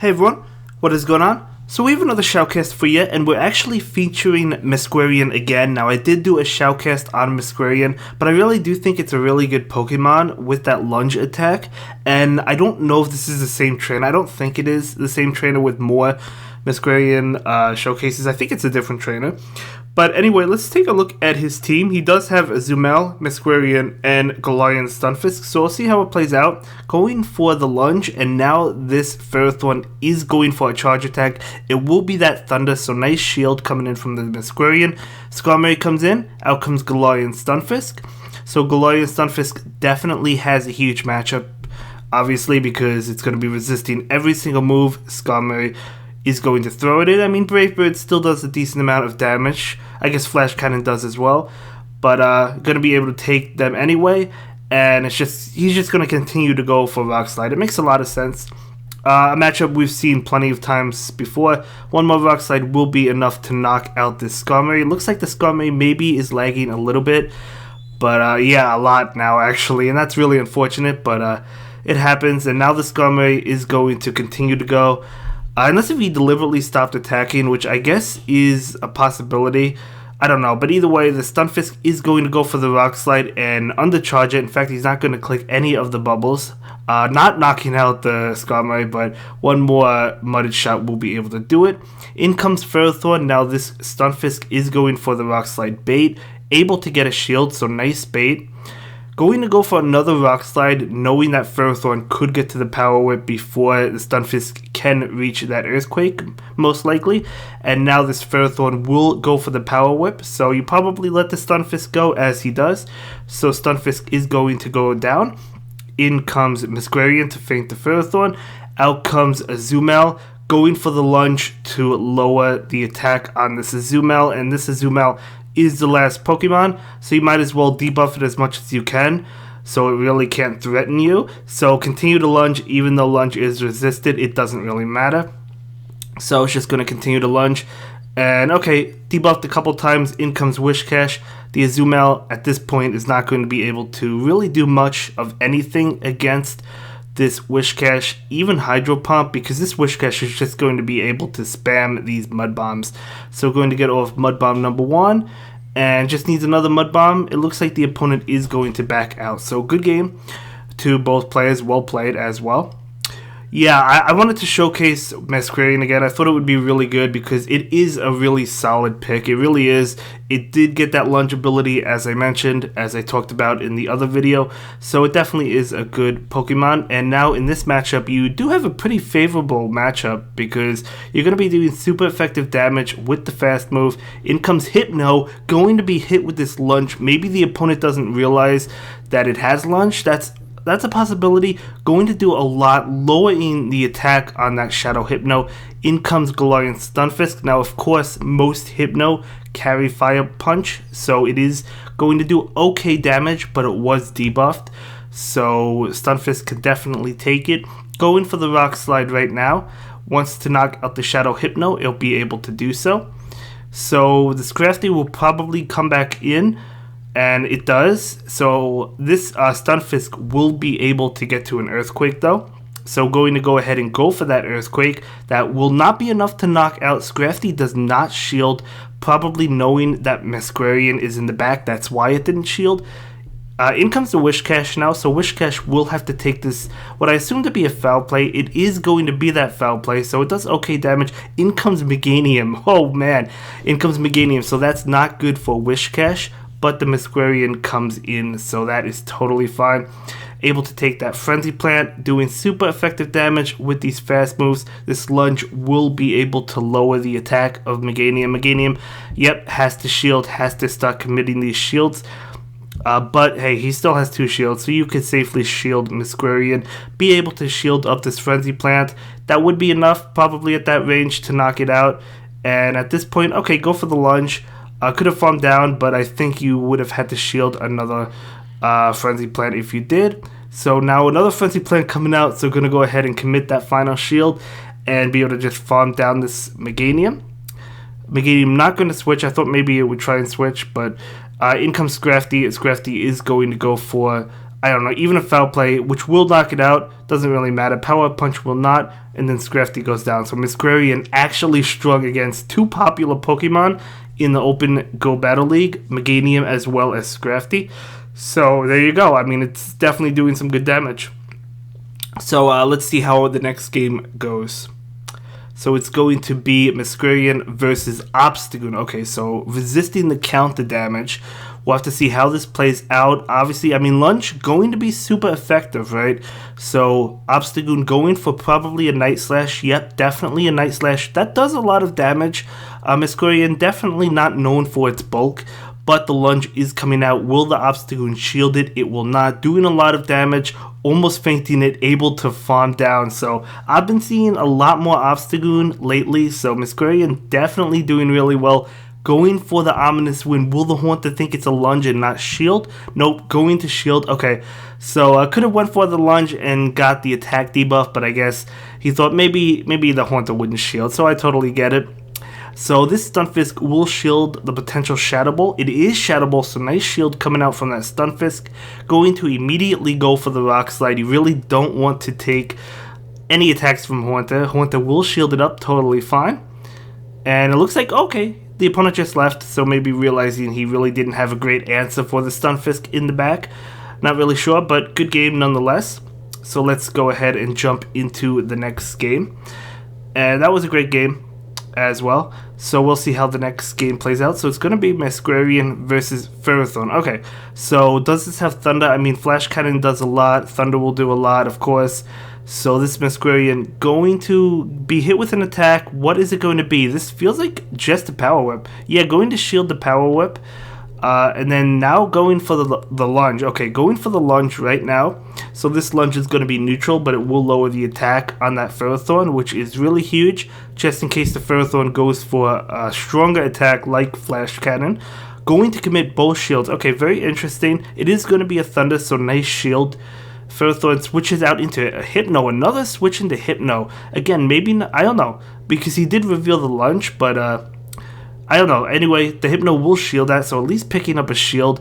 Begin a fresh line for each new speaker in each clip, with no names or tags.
Hey everyone, what is going on? So we have another shoutcast for you, and we're actually featuring Masquerain again. Now I did do a shoutcast on Masquerain, but I really do think it's a really good Pokemon with that lunge attack, and I don't know if this is the same trainer. I don't think it is the same trainer with more Masquerain showcases. I think it's a different trainer. But anyway, let's take a look at his team. He does have Azumel, Masquerain, and Querion Stunfisk, so we'll see how it plays out. Going for the lunge, and now this Ferrothorn is going for a charge attack. It will be that Thunder, so nice shield coming in from the Masquerain. Skarmory comes in, out comes Querion Stunfisk. So Querion Stunfisk definitely has a huge matchup, obviously, because it's going to be resisting every single move Skarmory is going to throw it in. I mean, Brave Bird still does a decent amount of damage. I guess Flash Cannon does as well. But going to be able to take them anyway. And he's just going to continue to go for Rock Slide. It makes a lot of sense. A matchup we've seen plenty of times before. One more Rock Slide will be enough to knock out this Skarmory. It looks like the Skarmory maybe is lagging a little bit. But yeah, a lot now actually. And that's really unfortunate. But it happens. And now the Skarmory is going to continue to go. Unless if he deliberately stopped attacking, which I guess is a possibility. I don't know. But either way, the Stunfisk is going to go for the Rock Slide and undercharge it. In fact, he's not going to click any of the bubbles. Not knocking out the Skarmory, but one more Mudded Shot will be able to do it. In comes Ferrothorn. Now this Stunfisk is going for the Rock Slide bait. Able to get a shield, so nice bait. Going to go for another Rock Slide, knowing that Ferrothorn could get to the Power Whip before the Stunfisk can reach that Earthquake, most likely. And now this Ferrothorn will go for the Power Whip, so you probably let the Stunfisk go as he does. So Stunfisk is going to go down. In comes Masquerain to feint the Ferrothorn. Out comes Azumel, going for the lunge to lower the attack on this Azumel, and this Azumel is the last Pokemon, so you might as well debuff it as much as you can, so it really can't threaten you. So continue to lunge, even though lunge is resisted, it doesn't really matter. So it's just going to continue to lunge, and okay, debuffed a couple times, in comes Whiscash. The Azumel at this point is not going to be able to really do much of anything against this Whiscash, even Hydro Pump, because this Whiscash is just going to be able to spam these Mud Bombs. So going to get off Mud Bomb number 1, and just needs another Mud Bomb. It looks like the opponent is going to back out. So good game to both players, well played as well. Yeah, I wanted to showcase Masquerain again. I thought it would be really good because it is a really solid pick. It really is. It did get that lunge ability, as I mentioned, as I talked about in the other video. So it definitely is a good Pokemon. And now in this matchup, you do have a pretty favorable matchup because you're going to be doing super effective damage with the fast move. In comes Hypno, going to be hit with this lunge. Maybe the opponent doesn't realize that it has lunge. That's a possibility. Going to do a lot, lowering the attack on that Shadow Hypno. In comes Querion Stunfisk. Now, of course, most Hypno carry Fire Punch, so it is going to do okay damage, but it was debuffed. So Stunfisk can definitely take it. Going for the Rock Slide right now. Wants to knock out the Shadow Hypno, it'll be able to do so. So the Scrafty will probably come back in. And it does. So this Stunfisk will be able to get to an Earthquake though. So going to go ahead and go for that Earthquake. That will not be enough to knock out. Scrafty does not shield, probably knowing that Masquerain is in the back. That's why it didn't shield. In comes the Whiscash now. So Whiscash will have to take this, what I assume to be a foul play. It is going to be that foul play. So it does okay damage. In comes Meganium. Oh man. In comes Meganium. So that's not good for Whiscash. But the Masquerain comes in, so that is totally fine. Able to take that Frenzy Plant, doing super effective damage with these fast moves. This lunge will be able to lower the attack of Meganium. Meganium, yep, has to shield, has to start committing these shields. But hey, he still has 2 shields, so you could safely shield Masquerain. Be able to shield up this Frenzy Plant. That would be enough, probably at that range, to knock it out. And at this point, okay, go for the lunge. Could have farmed down, but I think you would have had to shield another Frenzy Plant if you did. So now another Frenzy Plant coming out, so going to go ahead and commit that final shield and be able to just farm down this Meganium. Meganium not going to switch. I thought maybe it would try and switch, but in comes Scrafty. Scrafty is going to go for I don't know, even a foul play, which will knock it out, doesn't really matter. Power punch will not, and then Scrafty goes down. So Masquerain actually strung against two popular Pokemon in the Open Go Battle League, Meganium as well as Scrafty. So there you go. I mean, it's definitely doing some good damage. So let's see how the next game goes. So it's going to be Masquerain versus Obstagoon. Okay, so resisting the counter damage. We'll have to see how this plays out. Obviously, I mean, Lunge going to be super effective, right? So Obstagoon going for probably a Night Slash. Yep, definitely a Night Slash. That does a lot of damage. Masquerain definitely not known for its bulk, but the Lunge is coming out. Will the Obstagoon shield it? It will not. Doing a lot of damage, almost fainting it, able to farm down. So I've been seeing a lot more Obstagoon lately, so Masquerain definitely doing really well. Going for the ominous win. Will the Haunter think it's a lunge and not shield? Nope, going to shield. Okay, so I could have went for the lunge and got the attack debuff, but I guess he thought maybe the Haunter wouldn't shield, so I totally get it. So this Stunfisk will shield the potential Shadow Ball. It is Shadow Ball, so nice shield coming out from that Stunfisk. Going to immediately go for the Rock Slide. You really don't want to take any attacks from Haunter. Haunter will shield it up totally fine. And it looks like, okay, the opponent just left, so maybe realizing he really didn't have a great answer for the Stunfisk in the back. Not really sure, but good game nonetheless. So let's go ahead and jump into the next game. And that was a great game as well. So we'll see how the next game plays out. So it's going to be Masquerain versus Ferrothorn. Okay, so does this have Thunder? I mean, Flash Cannon does a lot. Thunder will do a lot, of course. So this Masquerain going to be hit with an attack. What is it going to be? This feels like just a Power Whip. Yeah, going to shield the Power Whip. And then now going for the lunge. Okay, going for the lunge right now. So this lunge is going to be neutral, but it will lower the attack on that Ferrothorn, which is really huge, just in case the Ferrothorn goes for a stronger attack like Flash Cannon. Going to commit both shields. Okay, very interesting. It is going to be a Thunder, so nice shield. Ferrothorn switches out into a Hypno. Another switch into Hypno. Again, maybe not, I don't know, because he did reveal the lunge, but I don't know. Anyway, the Hypno will shield that, so at least picking up a shield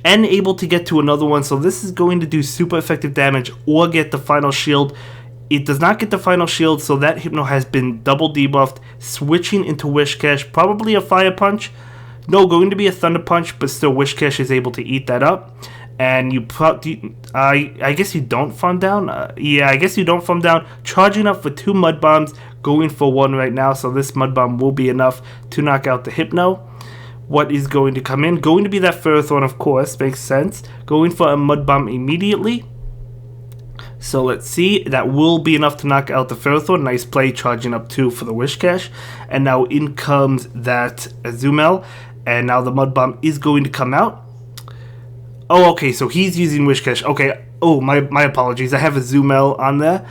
and able to get to another one. So this is going to do super effective damage or get the final shield. It does not get the final shield, so that Hypno has been double debuffed. Switching into Whiscash, probably a Fire Punch. No, going to be a Thunder Punch, but still Whiscash is able to eat that up. And I guess you don't farm down. Yeah, I guess you don't farm down. Charging up for 2 Mud Bombs, going for 1 right now. So this Mud Bomb will be enough to knock out the Hypno. What is going to come in? Going to be that Ferrothorn, of course. Makes sense. Going for a Mud Bomb immediately. So let's see. That will be enough to knock out the Ferrothorn. Nice play, charging up 2 for the Whiscash. And now in comes that Azumel. And now the Mud Bomb is going to come out. Oh, okay, so he's using Whiscash. Okay, oh, my apologies. I have Azumel on there.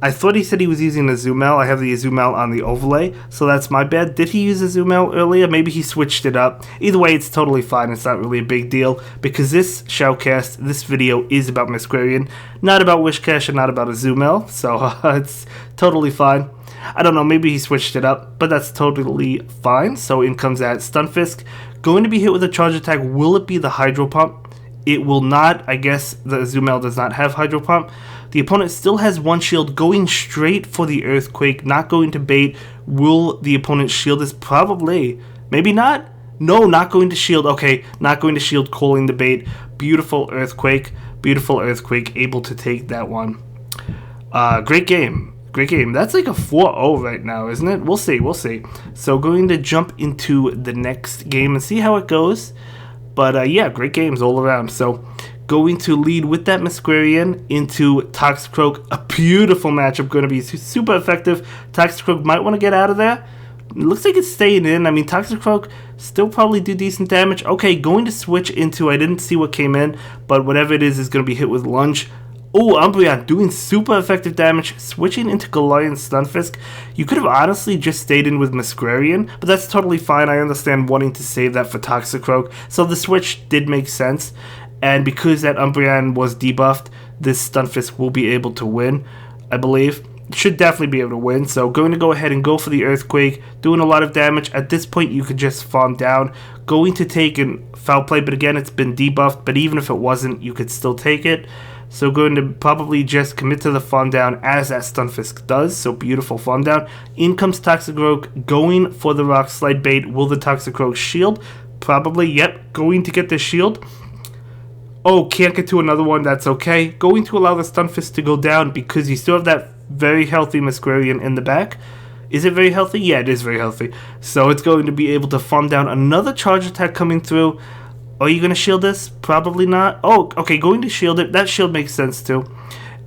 I thought he said he was using Azumel. I have the Azumel on the overlay, so that's my bad. Did he use Azumel earlier? Maybe he switched it up. Either way, it's totally fine. It's not really a big deal, because this shoutcast, this video, is about Masquerain, not about Whiscash and not about Azumel, so it's totally fine. I don't know, maybe he switched it up, but that's totally fine. So in comes that Stunfisk. Going to be hit with a charge attack. Will it be the Hydro Pump? It will not. I guess the Azumel does not have Hydro Pump. The opponent still has 1 shield, going straight for the Earthquake, not going to bait. Will the opponent shield this? Probably. Maybe not. No, not going to shield. Okay, not going to shield, calling the bait. Beautiful Earthquake. Beautiful Earthquake, able to take that one. Great game. Great game. That's like a 4-0 right now, isn't it? We'll see. We'll see. So going to jump into the next game and see how it goes. But yeah, great games all around. So going to lead with that Masquerain into Toxicroak. A beautiful matchup, going to be super effective. Toxicroak might want to get out of there. It looks like it's staying in. I mean, Toxicroak still probably do decent damage. Okay, going to switch into, I didn't see what came in, but whatever it is going to be hit with Lunge. Oh, Umbreon doing super effective damage, switching into Galarian Stunfisk. You could have honestly just stayed in with Masquerain, but that's totally fine. I understand wanting to save that for Toxicroak, so the switch did make sense. And because that Umbreon was debuffed, this Stunfisk will be able to win, I believe. should definitely be able to win. So going to go ahead and go for the Earthquake, doing a lot of damage. At this point, you could just farm down. Going to take an Foul Play, but again, it's been debuffed. But even if it wasn't, you could still take it. So going to probably just commit to the farm down as that Stunfisk does. So beautiful farm down. In comes Toxicroak, going for the Rock Slide bait. Will the Toxicroak shield? Probably, yep. Going to get the shield. Oh, can't get to another one, that's okay. Going to allow the Stunfisk to go down because you still have that very healthy Masquerain in the back. Is it very healthy? Yeah, it is very healthy. So it's going to be able to farm down another charge attack coming through. Are you going to shield this? Probably not. Oh, okay, going to shield it. That shield makes sense too.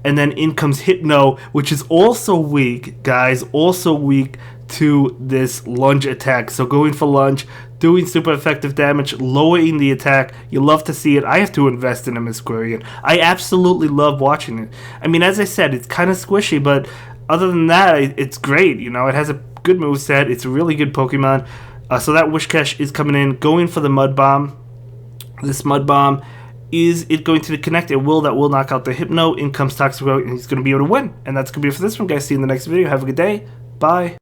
And then in comes Hypno, which is also weak, guys. Also weak to this lunge attack. So going for lunge, doing super effective damage, lowering the attack. You love to see it. I have to invest in a Masquerain. I absolutely love watching it. I mean, as I said, it's kind of squishy, but other than that, it's great. You know, it has a good moveset. It's a really good Pokemon. So that Wishcash is coming in, going for the Mud Bomb. This Mud Bomb, is it going to connect? It will. That will knock out the Hypno. In comes Toxicroak, and he's going to be able to win. And that's going to be it for this one, guys. See you in the next video. Have a good day. Bye.